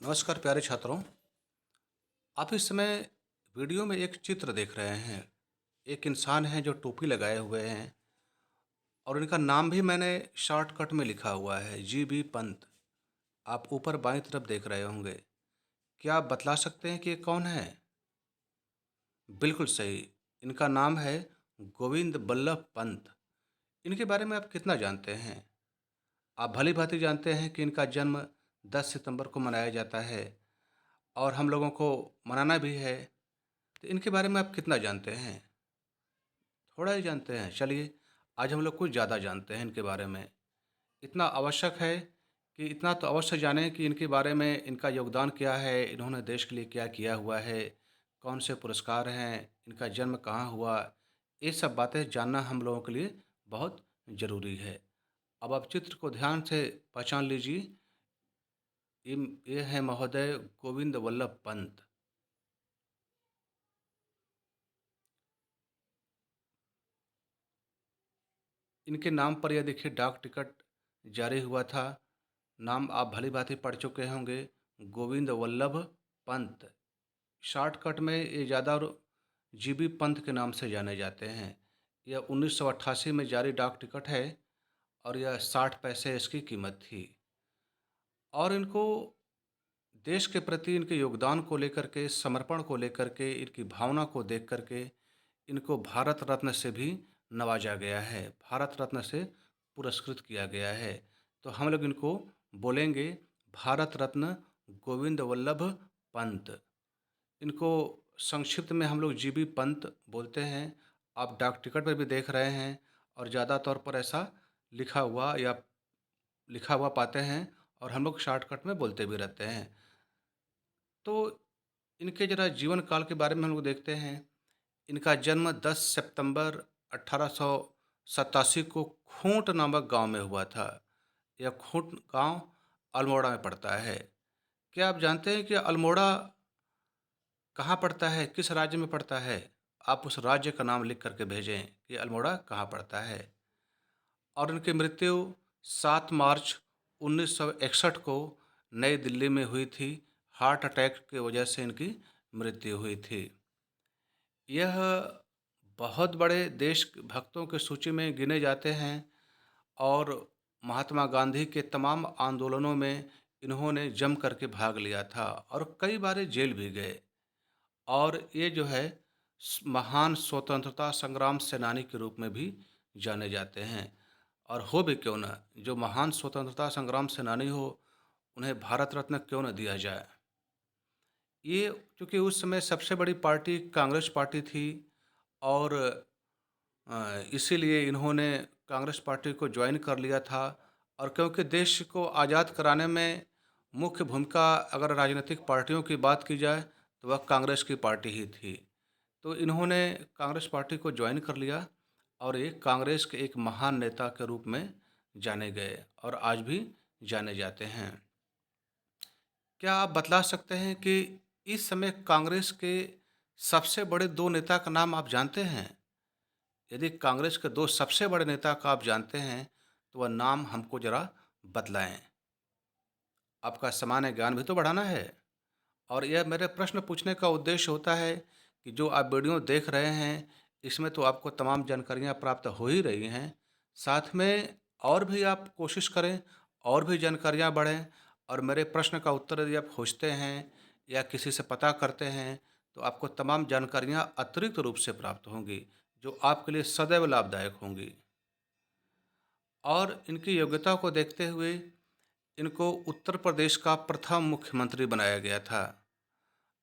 नमस्कार प्यारे छात्रों। आप इस समय वीडियो में एक चित्र देख रहे हैं। एक इंसान है जो टोपी लगाए हुए हैं और इनका नाम भी मैंने शॉर्टकट में लिखा हुआ है, जीबी पंत। आप ऊपर बाईं तरफ देख रहे होंगे। क्या आप बतला सकते हैं कि ये कौन है? बिल्कुल सही। इनका नाम है गोविंद बल्लभ पंत। इनके बारे में आप कितना जानते हैं? आप भली भांति जानते हैं कि इनका जन्म 10 सितंबर को मनाया जाता है और हम लोगों को मनाना भी है। तो इनके बारे में आप कितना जानते हैं? थोड़ा ही जानते हैं। चलिए, आज हम लोग कुछ ज़्यादा जानते हैं इनके बारे में। इतना आवश्यक है कि इतना तो अवश्य जानें कि इनके बारे में इनका योगदान क्या है, इन्होंने देश के लिए क्या किया हुआ है, कौन से पुरस्कार हैं, इनका जन्म कहाँ हुआ। ये सब बातें जानना हम लोगों के लिए बहुत ज़रूरी है। अब आप चित्र को ध्यान से पहचान लीजिए। ये है महोदय गोविंद वल्लभ पंत। इनके नाम पर यह देखिए डाक टिकट जारी हुआ था। नाम आप भली-भाँति पढ़ चुके होंगे, गोविंद वल्लभ पंत। शॉर्टकट में ये ज़्यादा जीबी पंत के नाम से जाने जाते हैं। यह 1988 में जारी डाक टिकट है और यह 60 पैसे इसकी कीमत थी। और इनको देश के प्रति इनके योगदान को लेकर के, समर्पण को लेकर के, इनकी भावना को देख कर के इनको भारत रत्न से भी नवाजा गया है, भारत रत्न से पुरस्कृत किया गया है। तो हम लोग इनको बोलेंगे भारत रत्न गोविंद वल्लभ पंत। इनको संक्षिप्त में हम लोग जीबी पंत बोलते हैं। आप डाक टिकट पर भी देख रहे हैं और ज़्यादा तौर पर ऐसा लिखा हुआ पाते हैं और हम लोग शॉर्टकट में बोलते भी रहते हैं। तो इनके ज़रा जीवन काल के बारे में हम लोग देखते हैं। इनका जन्म 10 सितंबर 1887 को खूंट नामक गांव में हुआ था। यह खूंट गांव अल्मोड़ा में पड़ता है। क्या आप जानते हैं कि अल्मोड़ा कहाँ पड़ता है, किस राज्य में पड़ता है? आप उस राज्य का नाम लिख करके भेजें कि अल्मोड़ा कहाँ पड़ता है। और इनकी मृत्यु 7 मार्च 1961 को नई दिल्ली में हुई थी। हार्ट अटैक की वजह से इनकी मृत्यु हुई थी। यह बहुत बड़े देश भक्तों की सूची में गिने जाते हैं और महात्मा गांधी के तमाम आंदोलनों में इन्होंने जम करके भाग लिया था और कई बार जेल भी गए। और ये जो है महान स्वतंत्रता संग्राम सेनानी के रूप में भी जाने जाते हैं। और हो भी क्यों ना, जो महान स्वतंत्रता संग्राम सेनानी हो, उन्हें भारत रत्न क्यों न दिया जाए। ये क्योंकि उस समय सबसे बड़ी पार्टी कांग्रेस पार्टी थी और इसीलिए इन्होंने कांग्रेस पार्टी को ज्वाइन कर लिया था। और क्योंकि देश को आज़ाद कराने में मुख्य भूमिका अगर राजनीतिक पार्टियों की बात की जाए तो वह कांग्रेस की पार्टी ही थी। तो इन्होंने कांग्रेस पार्टी को ज्वाइन कर लिया और एक कांग्रेस के एक महान नेता के रूप में जाने गए और आज भी जाने जाते हैं। क्या आप बतला सकते हैं कि इस समय कांग्रेस के सबसे बड़े 2 नेता का नाम आप जानते हैं? यदि कांग्रेस के 2 सबसे बड़े नेता का आप जानते हैं, तो वह नाम हमको ज़रा बतलाएँ। आपका सामान्य ज्ञान भी तो बढ़ाना है। और यह मेरे प्रश्न पूछने का उद्देश्य होता है कि जो आप वीडियो देख रहे हैं, इसमें तो आपको तमाम जानकारियाँ प्राप्त हो ही रही हैं। साथ में और भी आप कोशिश करें, और भी जानकारियाँ बढ़ें और मेरे प्रश्न का उत्तर यदि आप खोजते हैं या किसी से पता करते हैं, तो आपको तमाम जानकारियाँ अतिरिक्त रूप से प्राप्त होंगी, जो आपके लिए सदैव लाभदायक होंगी। और इनकी योग्यता को देखते हुए इनको उत्तर प्रदेश का प्रथम मुख्यमंत्री बनाया गया था।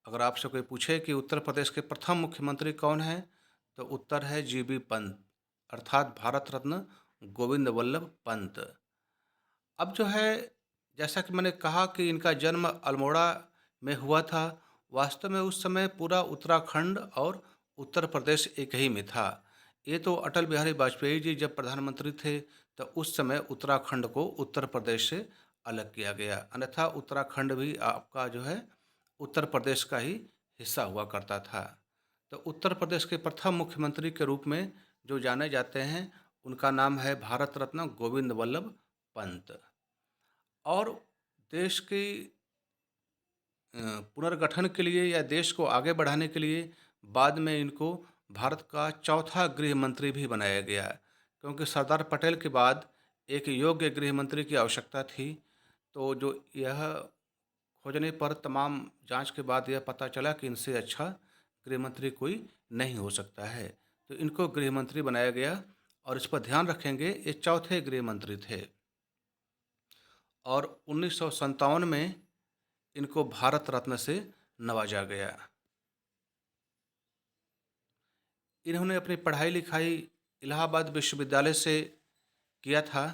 अगर आपसे कोई पूछे कि उत्तर प्रदेश के प्रथम मुख्यमंत्री कौन हैं, तो उत्तर है जीबी पंत, अर्थात भारत रत्न गोविंद वल्लभ पंत। अब जो है, जैसा कि मैंने कहा कि इनका जन्म अल्मोड़ा में हुआ था। वास्तव में उस समय पूरा उत्तराखंड और उत्तर प्रदेश एक ही में था। ये तो अटल बिहारी वाजपेयी जी जब प्रधानमंत्री थे, तो उस समय उत्तराखंड को उत्तर प्रदेश से अलग किया गया। अन्यथा उत्तराखंड भी आपका जो है उत्तर प्रदेश का ही हिस्सा हुआ करता था। तो उत्तर प्रदेश के प्रथम मुख्यमंत्री के रूप में जो जाने जाते हैं, उनका नाम है भारत रत्न गोविंद वल्लभ पंत। और देश की पुनर्गठन के लिए या देश को आगे बढ़ाने के लिए बाद में इनको भारत का चौथा गृह मंत्री भी बनाया गया, क्योंकि सरदार पटेल के बाद एक योग्य गृह मंत्री की आवश्यकता थी। तो जो यह खोजने पर तमाम जांच के बाद यह पता चला कि इनसे अच्छा गृह मंत्री कोई नहीं हो सकता है, तो इनको गृह मंत्री बनाया गया। और इस पर ध्यान रखेंगे, ये चौथे गृह मंत्री थे। और 1957 में इनको भारत रत्न से नवाजा गया। इन्होंने अपनी पढ़ाई लिखाई इलाहाबाद विश्वविद्यालय से किया था,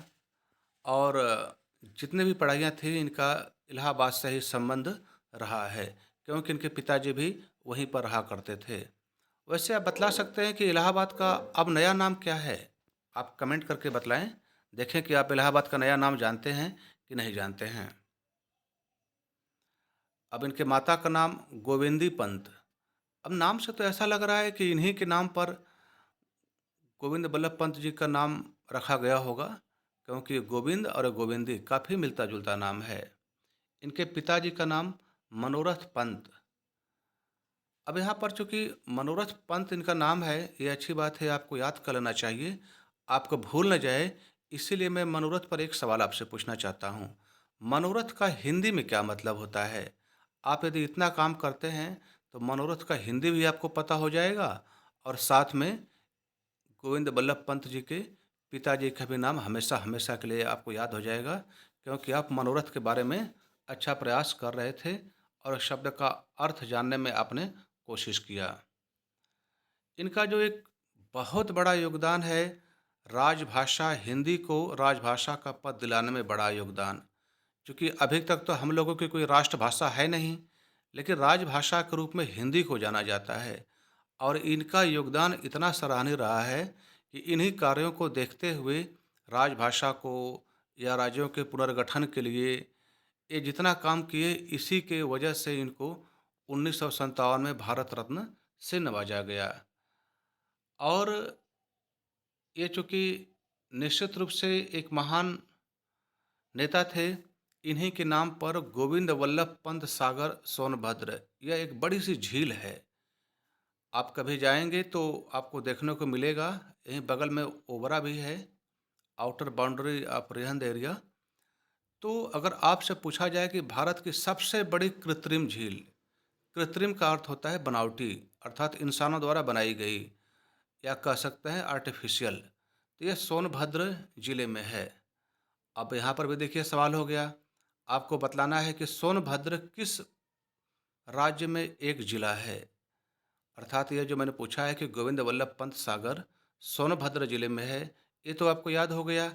और जितने भी पढ़ाइयाँ थी इनका इलाहाबाद से ही संबंध रहा है, क्योंकि इनके पिताजी भी वहीं पर रहा करते थे। वैसे आप बतला सकते हैं कि इलाहाबाद का अब नया नाम क्या है? आप कमेंट करके बतलाएं। देखें कि आप इलाहाबाद का नया नाम जानते हैं कि नहीं जानते हैं। अब इनके माता का नाम गोविंदी पंत। अब नाम से तो ऐसा लग रहा है कि इन्हीं के नाम पर गोविंद बल्लभ पंत जी का नाम रखा गया होगा, क्योंकि गोविंद और गोविंदी काफ़ी मिलता जुलता नाम है। इनके पिताजी का नाम मनोरथ पंत। अब यहाँ पर चूंकि मनोरथ पंत इनका नाम है, ये अच्छी बात है, आपको याद कर लेना चाहिए, आपको भूल न जाए। इसीलिए मैं मनोरथ पर एक सवाल आपसे पूछना चाहता हूँ। मनोरथ का हिंदी में क्या मतलब होता है? आप यदि इतना काम करते हैं तो मनोरथ का हिंदी भी आपको पता हो जाएगा, और साथ में गोविंद बल्लभ पंत जी के पिताजी का भी नाम हमेशा हमेशा के लिए आपको याद हो जाएगा, क्योंकि आप मनोरथ के बारे में अच्छा प्रयास कर रहे थे और शब्द का अर्थ जानने में आपने कोशिश किया। इनका जो एक बहुत बड़ा योगदान है, राजभाषा हिंदी को राजभाषा का पद दिलाने में बड़ा योगदान। क्योंकि अभी तक तो हम लोगों की कोई राष्ट्रभाषा है नहीं, लेकिन राजभाषा के रूप में हिंदी को जाना जाता है। और इनका योगदान इतना सराहनीय रहा है कि इन्हीं कार्यों को देखते हुए राजभाषा को या राज्यों के पुनर्गठन के लिए ये जितना काम किए, इसी के वजह से इनको 1957 में भारत रत्न से नवाजा गया। और ये चूँकि निश्चित रूप से एक महान नेता थे, इन्हीं के नाम पर गोविंद वल्लभ पंत सागर सोनभद्र, यह एक बड़ी सी झील है। आप कभी जाएंगे तो आपको देखने को मिलेगा। यहीं बगल में ओबरा भी है, outer boundary of Rihand area. तो अगर आपसे पूछा जाए कि भारत की सबसे बड़ी कृत्रिम झील, कृत्रिम का अर्थ होता है बनावटी, अर्थात इंसानों द्वारा बनाई गई, या कह सकते हैं आर्टिफिशियल, तो यह सोनभद्र जिले में है। अब यहाँ पर भी देखिए सवाल हो गया, आपको बतलाना है कि सोनभद्र किस राज्य में एक जिला है। अर्थात यह जो मैंने पूछा है कि गोविंद वल्लभ पंत सागर सोनभद्र जिले में है, ये तो आपको याद हो गया।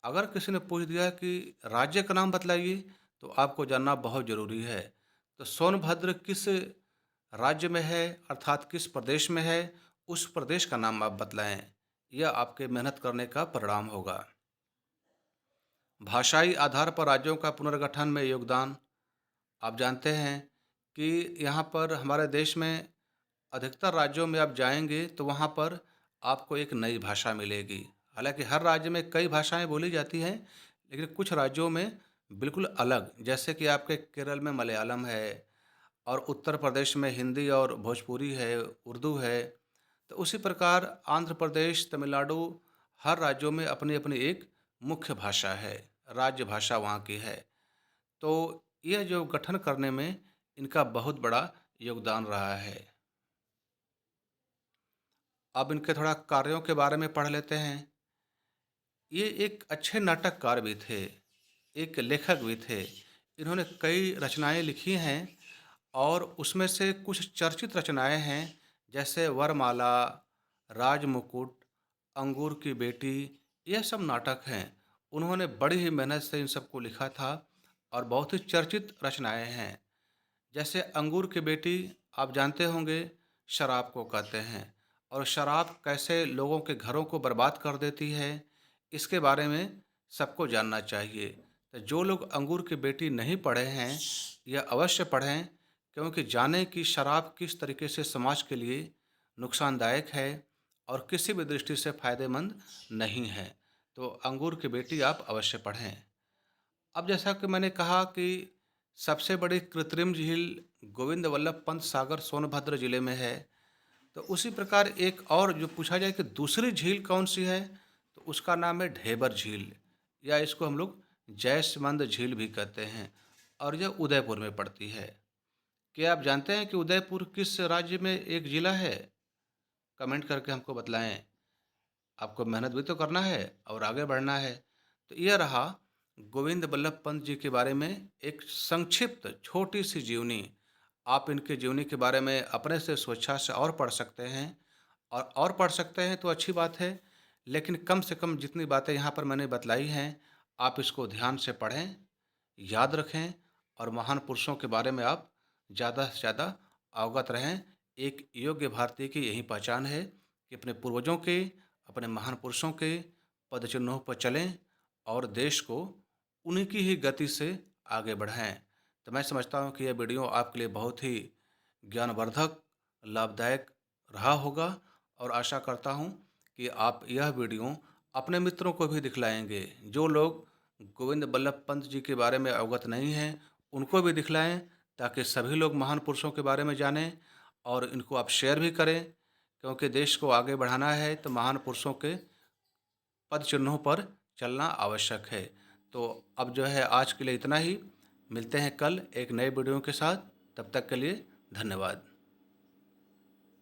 अगर किसी ने पूछ दिया कि राज्य का नाम बतलाइए, तो आपको जानना बहुत ज़रूरी है। तो सोनभद्र किस राज्य में है, अर्थात किस प्रदेश में है, उस प्रदेश का नाम आप बतलाएं। यह आपके मेहनत करने का परिणाम होगा। भाषाई आधार पर राज्यों का पुनर्गठन में योगदान, आप जानते हैं कि यहाँ पर हमारे देश में अधिकतर राज्यों में आप जाएंगे तो वहाँ पर आपको एक नई भाषा मिलेगी। हालांकि हर राज्य में कई भाषाएं बोली जाती हैं, लेकिन कुछ राज्यों में बिल्कुल अलग, जैसे कि आपके केरल में मलयालम है, और उत्तर प्रदेश में हिंदी और भोजपुरी है, उर्दू है। तो उसी प्रकार आंध्र प्रदेश, तमिलनाडु, हर राज्यों में अपनी अपनी एक मुख्य भाषा है, राज्य भाषा वहाँ की है। तो यह जो गठन करने में इनका बहुत बड़ा योगदान रहा है। अब इनके थोड़ा कार्यों के बारे में पढ़ लेते हैं। ये एक अच्छे नाटककार भी थे, एक लेखक भी थे। इन्होंने कई रचनाएं लिखी हैं, और उसमें से कुछ चर्चित रचनाएं हैं, जैसे वरमाला, राजमुकुट, अंगूर की बेटी, यह सब नाटक हैं। उन्होंने बड़ी ही मेहनत से इन सबको लिखा था, और बहुत ही चर्चित रचनाएं हैं। जैसे अंगूर की बेटी, आप जानते होंगे, शराब को कहते हैं, और शराब कैसे लोगों के घरों को बर्बाद कर देती है, इसके बारे में सबको जानना चाहिए। तो जो लोग अंगूर की बेटी नहीं पढ़े हैं, यह अवश्य पढ़ें, क्योंकि जाने कि शराब किस तरीके से समाज के लिए नुकसानदायक है और किसी भी दृष्टि से फायदेमंद नहीं है। तो अंगूर की बेटी आप अवश्य पढ़ें। अब जैसा कि मैंने कहा कि सबसे बड़ी कृत्रिम झील गोविंद वल्लभ पंत सागर सोनभद्र जिले में है। तो उसी प्रकार एक और जो पूछा जाए कि दूसरी झील कौन-सी है, तो उसका नाम है ढेबर झील, या इसको हम लोग जयसमंद झील भी कहते हैं, और यह उदयपुर में पड़ती है। क्या आप जानते हैं कि उदयपुर किस राज्य में एक जिला है? कमेंट करके हमको बतलाएँ। आपको मेहनत भी तो करना है और आगे बढ़ना है। तो यह रहा गोविंद बल्लभ पंत जी के बारे में एक संक्षिप्त छोटी-सी जीवनी। आप इनकी जीवनी के बारे में अपने से स्वेच्छा से और पढ़ सकते हैं, और पढ़ सकते हैं तो अच्छी बात है, लेकिन कम से कम जितनी बातें यहाँ पर मैंने बतलाई हैं, आप इसको ध्यान से पढ़ें, याद रखें, और महान पुरुषों के बारे में आप ज़्यादा से ज़्यादा अवगत रहें। एक योग्य भारतीय की यही पहचान है कि अपने पूर्वजों के, अपने महान पुरुषों के पद चिन्हों पर चलें और देश को उन्हीं की ही गति से आगे बढ़ाएँ। तो मैं समझता हूँ कि यह वीडियो आपके लिए बहुत ही ज्ञानवर्धक, लाभदायक रहा होगा, और आशा करता हूँ कि आप यह वीडियो अपने मित्रों को भी दिखलाएँगे। जो लोग गोविंद बल्लभ पंत जी के बारे में अवगत नहीं हैं, उनको भी दिखलाएँ, ताकि सभी लोग महान पुरुषों के बारे में जानें, और इनको आप शेयर भी करें, क्योंकि देश को आगे बढ़ाना है तो महान पुरुषों के पद चिन्हों पर चलना आवश्यक है। तो अब जो है आज के लिए इतना ही। मिलते हैं कल एक नए वीडियो के साथ। तब तक के लिए धन्यवाद।